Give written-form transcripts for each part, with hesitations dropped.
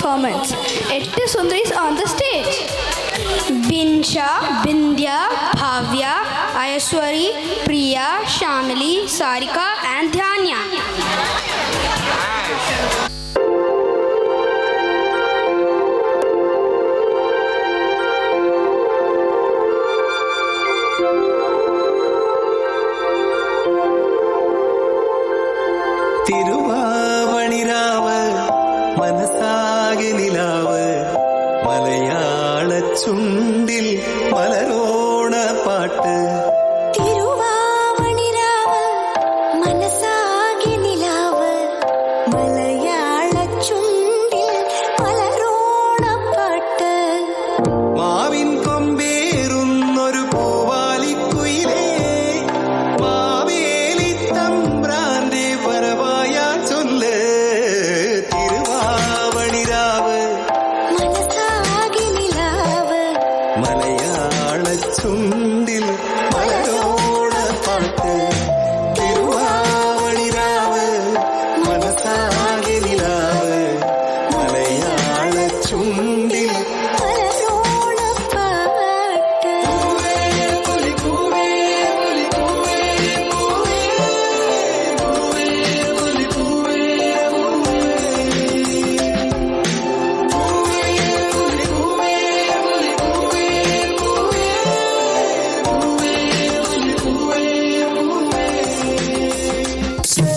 performance. 8 Sundaris on the stage. Binsha, Bindya, Bhavya, Ayaswari, Priya, Shamili, Sarika and Dhanya. തിരുവാവണിരാവ് മനസാകെ നിലാവ് മലയാള ചുണ്ടിൽ മലരോണ പാട്ട്. തിരുവാവണിരാവ് മനസാകെ നിലാവ് മലയാള ചുണ്ടിൽ മലരോണ പാട്ട്. മാവിൻ കൊമ്പേറുന്നൊരു പൂവാലിക്കുയിലേ മാവേലി തമ്പ്രാന്റെ വരവായ ചൊല്ല്. തിരുവാവണിരാവ് മനസാകെ നിലാവ് മലയാള ചുണ്ടിൽ മലരോണ പാട്ട്. തിരുവാവണിരാവ് മനസാകെ നിലാവ് മലയാള ചുണ്ടിൽ മലരോണ പാട്ട്.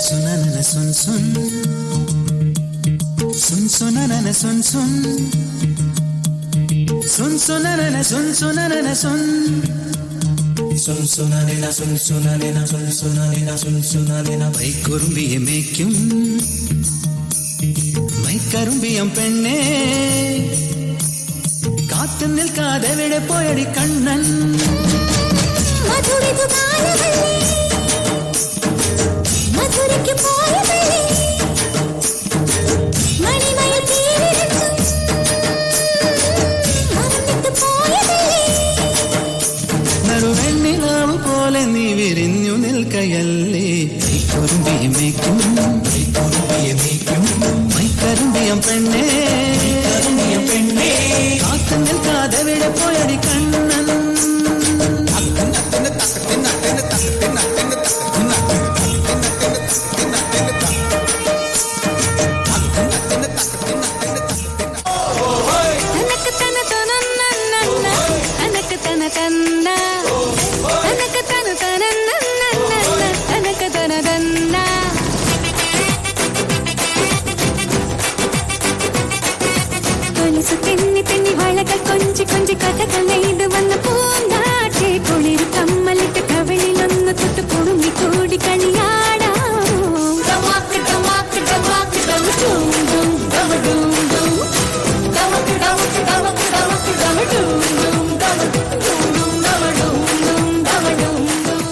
Sunanana sun sun, sun sunanana sun sun, sun sunanana sun sunanana sun, sun sunanina sun sunanina sun sunanina sun sunanina. മൈക്കുറുമ്പിയെ മേയ്ക്കും മൈക്കറുമ്പിയം പെണ്ണേ കാത്തു നിൽക്കാതെ എവിടെ പോയടി കണ്ണൻ. മധുരിതു കാലവള്ളി മധുരയ്ക്ക് പോയവള്ളി മണിമയിൽ തീരിരുന്നു മറന്നിട്ട് പോയവള്ളി. നടുവെണ്ണിലാവ് പോലെ നീ വിരിഞ്ഞു നിൽക്കയല്ലേ. മൈക്കുറുമ്പിയെ മേയ്ക്കും മൈക്കറുമ്പിയം പെണ്ണേ കാത്തു നിൽക്കാതെ എവിടെ പോയടി കണ്ണൻ. തനക്ക് തന തനന്നന്ന തനക്ക് തന തന്ന തനക്ക് തന തനന്നന്ന തനക്ക് തന തന്ന. കൊലുസു തെന്നി തെന്നി വളകൾ കൊഞ്ചി കൊഞ്ചി കഥകൾ നെയ്ത് വന്ന പൂങ്കാറ്റെ കുളിരു കമ്മലിട്ട് കവിളിലൊന്ന് തൊട്ട് കുടുങ്ങി കൂടി കളിയാടാമോ. ഡമാക്ക് ഡമാക്ക് ഡമാക്ക് ഡം ഡും ഡും ഡം ഡും ഡും ഡമക്ക് ഡമക്ക് ഡമക്ക് ഡമക്ക് ഡം ഡും ഡും ഡമക്ക് ഡും ഡും ഡമ ഡും ഡും ഡമ ഡും ഡും.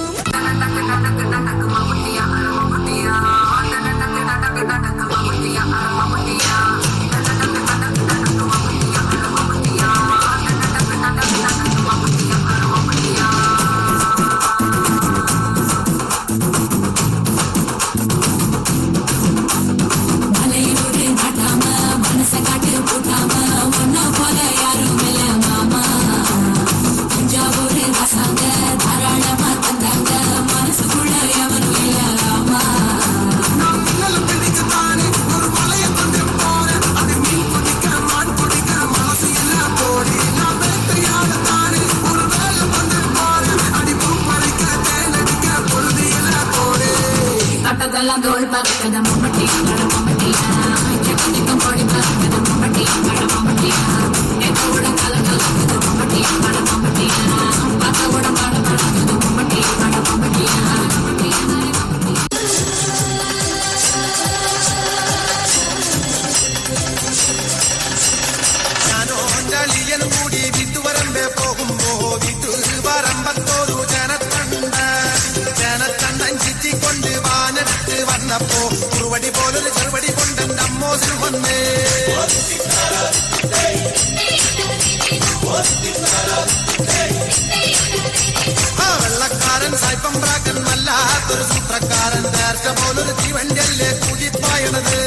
വെള്ളക്കാരൻ സായിപ്പം പ്രാക്കൻ വല്ലാത്തൊരു സൂത്രക്കാരൻ നേർച്ച പോലൊരു തീവണ്ടിയല്ലേ കൂടിപ്പായണത്.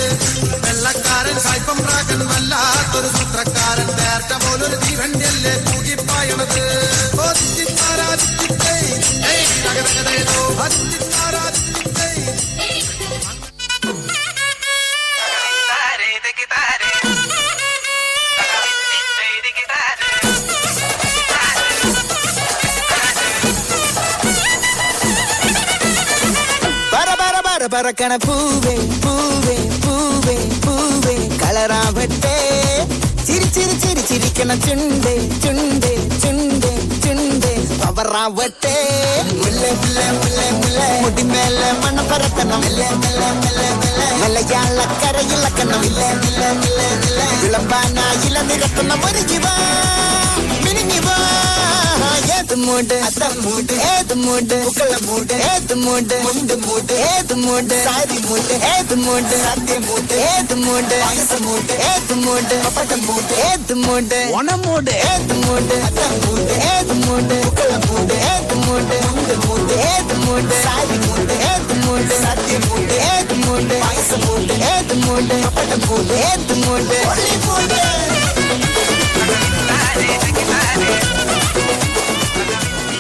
വെള്ളക്കാരൻ സായിപ്പം പ്രാക്കൻ വല്ലാത്ത പറക്കണ പൂവേ പൂവേ പൂവേ പൂവേ കളറാവട്ടെ ചിരി ചിരി ചിരി ചിരിക്കണ ചുണ്ടേ ചുണ്ടേ ചുണ്ടേ ചുണ്ടേ പവറാവട്ടെ മുല്ലേ മുല്ലേ മുല്ലേ മുല്ലേ മുടിമേലെ മണ്ണ പറക്കണം മലയാളക്കരയിലക്കണം വിളമ്പാനായില നിരത്തുന്ന ഒരു ജീവ മിനിഞ്ഞു വാ ഏത് മൂട് മൂട് ഏത് മൂട് മൂട് ഏത് മൂട് മൂട് ഏത് മൂട് സാരി മൂട് ഏത് മൂട് സത്യ മൂട് ഏത് മൂട് മൂട് ഏത് മൂട് പപ്പട്ടം മൂട് ഏത് മൂട് ഓണമൂട് ഏത് മൂട് മൂട് ഏത് മൂട് മൂട് ഏത് മൂട് മൂട് ഏത് മൂട് സാരി മൂട് ഏത് മൂട് സത്യ മൂട് ഏത് മൂട് മൂട് ഏത് മൂട് പപ്പട്ടം മൂട് ഏത് മൂട്